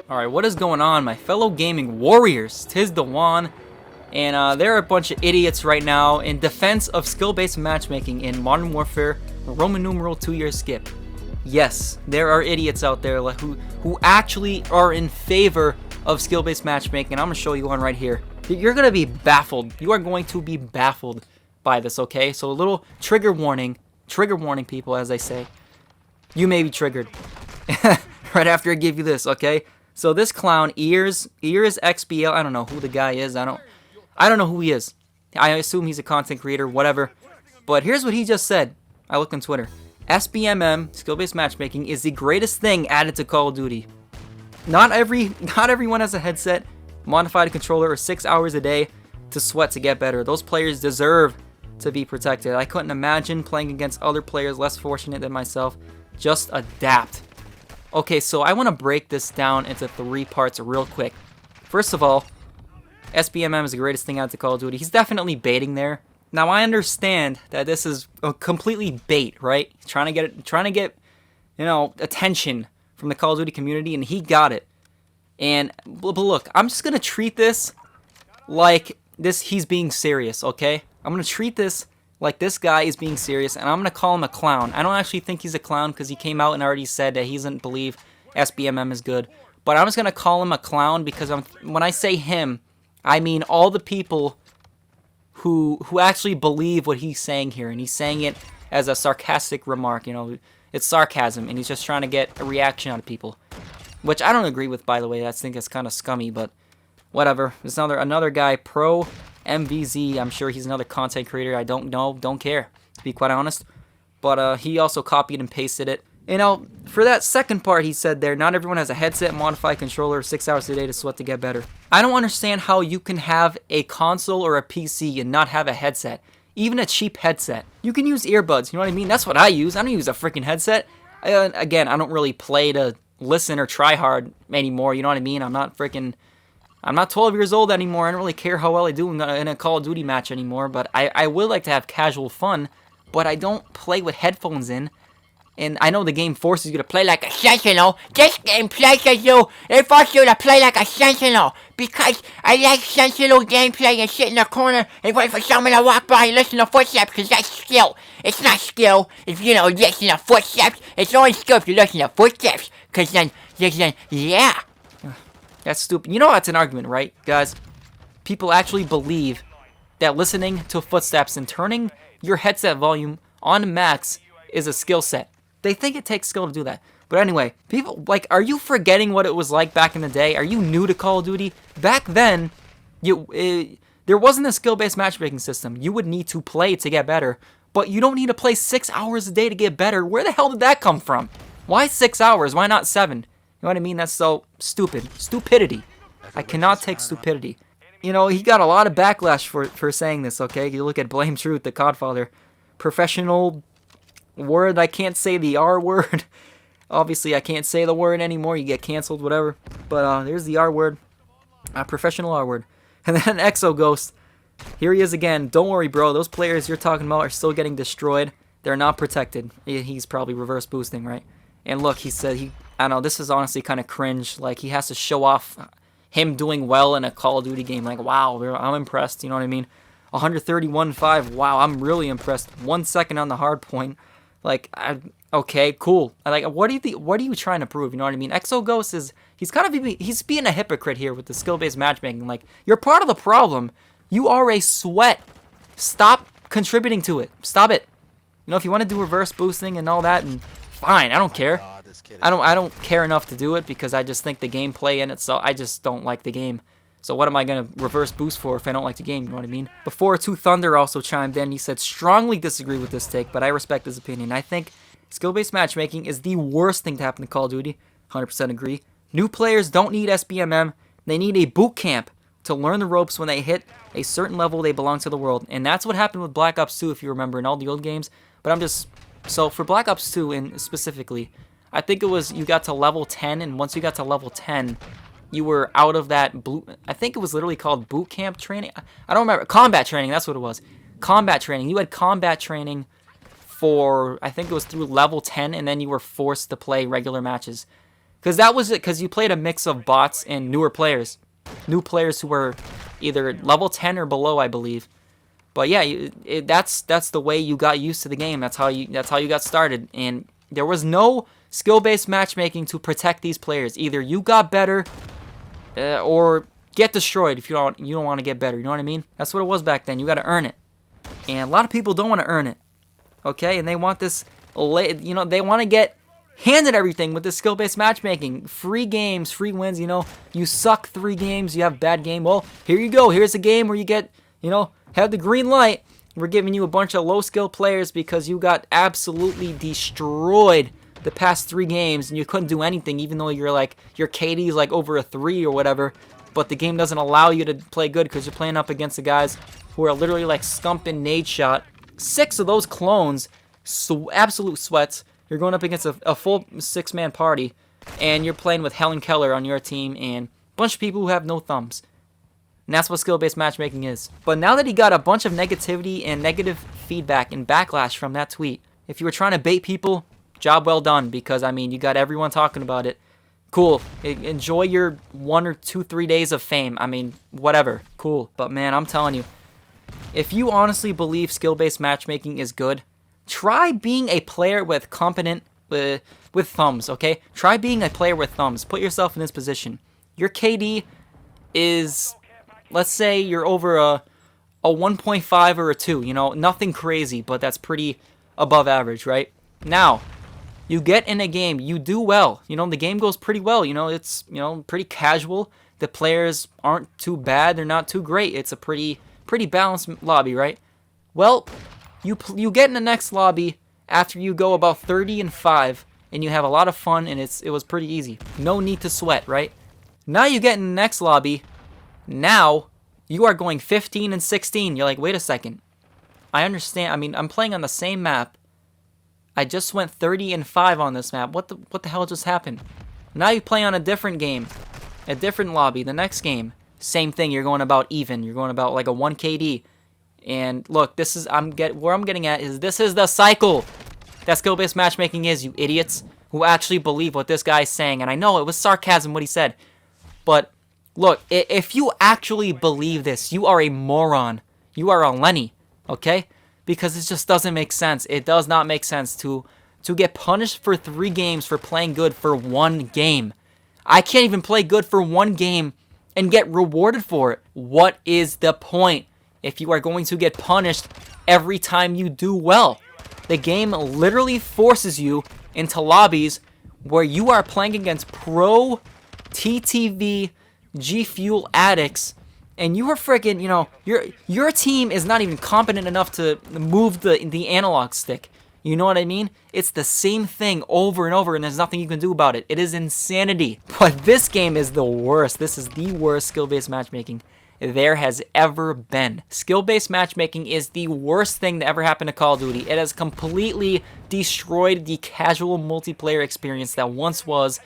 Alright, what is going on, my fellow gaming warriors? Tis the Juan, and there are a bunch of idiots right now in defense of skill-based matchmaking in Modern Warfare Roman numeral 2-year skip. Yes, there are idiots out there who actually are in favor of skill-based matchmaking, and I'm going to show you one right here. You're going to be baffled. You are going to be baffled by this, okay? So a little trigger warning, people, as I say. You may be triggered right after I give you this, okay? So this clown, Ears XBL, I don't know who the guy is. I don't know who he is. I assume he's a content creator, whatever. But here's what he just said. I looked on Twitter. SBMM, skill-based matchmaking, is the greatest thing added to Call of Duty. Not everyone has a headset, modified controller, or 6 hours a day to sweat to get better. Those players deserve to be protected. I couldn't imagine playing against other players less fortunate than myself. Just adapt. Okay, so I want to break this down into 3 parts real quick. First of all, SBMM is the greatest thing out to Call of Duty. He's definitely baiting there. Now I understand that this is a completely bait, right? He's trying to get, you know, attention from the Call of Duty community, and he got it. And but look, I'm just gonna treat this like he's being serious, okay? I'm gonna treat this like this guy is being serious, and I'm gonna call him a clown. I don't actually think he's a clown because he came out and already said that he doesn't believe SBMM is good. But I'm just gonna call him a clown because when I say him, I mean all the people who actually believe what he's saying here, and he's saying it as a sarcastic remark. You know, it's sarcasm, and he's just trying to get a reaction out of people, which I don't agree with, by the way. I think it's kind of scummy, but whatever. There's another guy, Pro MVZ. I'm sure he's another content creator. I don't know, don't care, to be quite honest. But he also copied and pasted it. You know, for that second part he said there, not everyone has a headset, modified controller, 6 hours a day to sweat to get better. I don't understand how you can have a console or a PC and not have a headset. Even a cheap headset. You can use earbuds, you know what I mean? That's what I use. I don't use a freaking headset. Again, I don't really play to listen or try hard anymore, you know what I mean? I'm not 12 years old anymore. I don't really care how well I do in a Call of Duty match anymore, but I would like to have casual fun, but I don't play with headphones in. And I know the game forces you to play like a sentinel. This game forces you to play like a sentinel. Because I like sentinel gameplay and sit in the corner and wait for someone to walk by and listen to footsteps, because that's skill. It's not skill if you don't listen to footsteps. It's only skill if you listen to footsteps. Because then, yeah. That's stupid. You know that's an argument, right, guys? People actually believe that listening to footsteps and turning your headset volume on max is a skill set. They think it takes skill to do that. But anyway, people, like, are you forgetting what it was like back in the day? Are you new to Call of Duty? Back then, there wasn't a skill-based matchmaking system. You would need to play to get better, but you don't need to play 6 hours a day to get better. Where the hell did that come from? Why 6 hours? Why not 7? You know what I mean? That's so stupid. Stupidity. I cannot take stupidity. You know, he got a lot of backlash for saying this, okay? You look at Blame Truth, the Godfather. Professional word, I can't say the R word. Obviously, I can't say the word anymore. You get canceled, whatever. But there's the R word. Professional R word. And then Exo Ghost. Here he is again. Don't worry, bro. Those players you're talking about are still getting destroyed. They're not protected. He's probably reverse boosting, right? And look, he said I don't know, this is honestly kind of cringe. Like, he has to show off him doing well in a Call of Duty game. Like, wow, I'm impressed. You know what I mean? 131.5. Wow, I'm really impressed. 1 second on the hard point. Like, okay, cool. Like, what are you trying to prove? You know what I mean? Exo Ghost he's being a hypocrite here with the skill-based matchmaking. Like, you're part of the problem. You are a sweat. Stop contributing to it. Stop it. You know, if you want to do reverse boosting and all that, and fine, I don't care. I don't care enough to do it because I just think the gameplay in it, so I just don't like the game. So what am I going to reverse boost for if I don't like the game, you know what I mean? Before, Two Thunder also chimed in. He said, strongly disagree with this take, but I respect his opinion. I think skill-based matchmaking is the worst thing to happen to Call of Duty. 100% agree. New players don't need SBMM. They need a boot camp to learn the ropes. When they hit a certain level, they belong to the world. And that's what happened with Black Ops 2, if you remember, in all the old games. But so for Black Ops 2 specifically, I think it was you got to level 10, and once you got to level 10, you were out of that I think it was literally called boot camp training. I don't remember. Combat training, that's what it was. Combat training. You had combat training for, I think it was through level 10, and then you were forced to play regular matches. Because that was it, because you played a mix of bots and newer players. New players who were either level 10 or below, I believe. But yeah, that's the way you got used to the game. That's how you got started. And there was no skill-based matchmaking to protect these players. Either you got better or get destroyed if you don't want to get better. You know what I mean? That's what it was back then. You got to earn it. And a lot of people don't want to earn it. Okay? And they want this, you know, they want to get handed everything with this skill-based matchmaking. Free games, free wins, you know. You suck 3 games, you have a bad game. Well, here you go. Here's a game where you get, you know, have the green light. We're giving you a bunch of low-skill players because you got absolutely destroyed the past 3 games and you couldn't do anything, even though you're like, your KD is like over a 3 or whatever. But the game doesn't allow you to play good because you're playing up against the guys who are literally like scumping nade shot. 6 of those clones, absolute sweats. You're going up against a full 6-man party, and you're playing with Helen Keller on your team and a bunch of people who have no thumbs. And that's what skill-based matchmaking is. But now that he got a bunch of negativity and negative feedback and backlash from that tweet, if you were trying to bait people, job well done, because, I mean, you got everyone talking about it. Cool. Enjoy your 1 or 2, 3 days of fame. I mean, whatever. Cool. But, man, I'm telling you, if you honestly believe skill-based matchmaking is good, try being a player with competent, with thumbs, okay? Try being a player with thumbs. Put yourself in this position. Your KD is, let's say you're over a 1.5 or a 2, you know, nothing crazy, but that's pretty above average, right? Now, you get in a game, you do well, you know, the game goes pretty well, you know, it's, you know, pretty casual. The players aren't too bad, they're not too great. It's a pretty balanced lobby, right? Well, you get in the next lobby after you go about 30-5, and you have a lot of fun, and it was pretty easy. No need to sweat, right? Now you get in the next lobby. Now you are going 15-16. You're like, wait a second. I understand. I mean, I'm playing on the same map. I just went 30-5 on this map. What the hell just happened? Now you play on a different game, a different lobby. The next game, same thing. You're going about even. You're going about like a 1 KD. And look, this is where I'm getting at is this is the cycle that skill-based matchmaking is, you idiots who actually believe what this guy's saying. And I know it was sarcasm what he said, but look, if you actually believe this, you are a moron. You are a Lenny, okay? Because it just doesn't make sense. It does not make sense to get punished for 3 games for playing good for 1 game. I can't even play good for 1 game and get rewarded for it. What is the point if you are going to get punished every time you do well? The game literally forces you into lobbies where you are playing against pro TTV G Fuel addicts, and you are freaking, you know, your team is not even competent enough to move the analog stick. You know what I mean? It's the same thing over and over, and there's nothing you can do about it. It is insanity. But this game is the worst. This is the worst skill-based matchmaking there has ever been. Skill-based matchmaking is the worst thing that ever happened to Call of Duty. It has completely destroyed the casual multiplayer experience that once was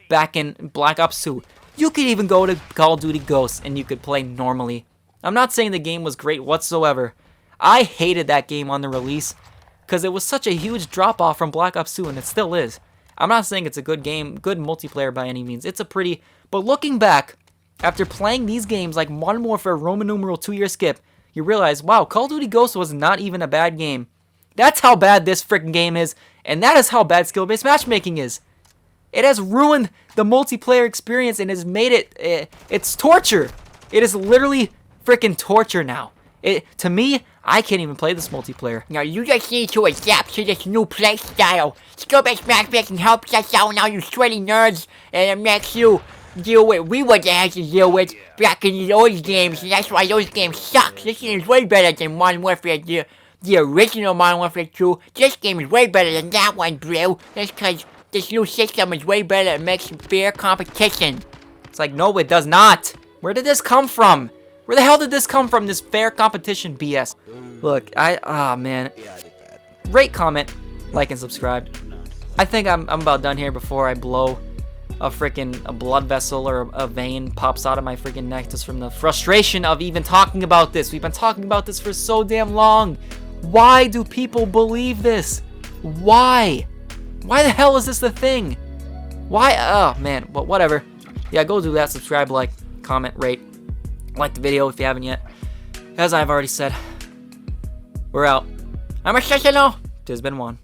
back in Black Ops 2. You could even go to Call of Duty Ghosts and you could play normally. I'm not saying the game was great whatsoever. I hated that game on the release because it was such a huge drop-off from Black Ops 2, and it still is. I'm not saying it's a good game, good multiplayer by any means. It's a pretty... But looking back, after playing these games like Modern Warfare, Roman numeral 2-year skip, you realize, wow, Call of Duty Ghosts was not even a bad game. That's how bad this freaking game is, and that is how bad skill-based matchmaking is. It has ruined the multiplayer experience and has made it, it's torture. It is literally freaking torture now. To me, I can't even play this multiplayer. Now you just need to adapt to this new play style. Skill-based matchmaking helps us out now, you sweaty nerds, and it makes you deal with what they had to deal with back in those games, and that's why those games suck. This game is way better than Modern Warfare, the original Modern Warfare 2. This game is way better than that one, bro. That's because this new system is way better. It makes fair competition. It's like, no, it does not. Where did this come from? Where the hell did this come from, this fair competition BS? Look, man. Rate, comment, like, and subscribe. I think I'm about done here before I blow a blood vessel or a vein pops out of my freaking neck just from the frustration of even talking about this. We've been talking about this for so damn long. Why do people believe this? Why? Why the hell is this the thing? Why? Oh, man. But whatever. Yeah, go do that. Subscribe, like, comment, rate. Like the video if you haven't yet. As I've already said, we're out. I'm a Sentinel. Tis been Juan.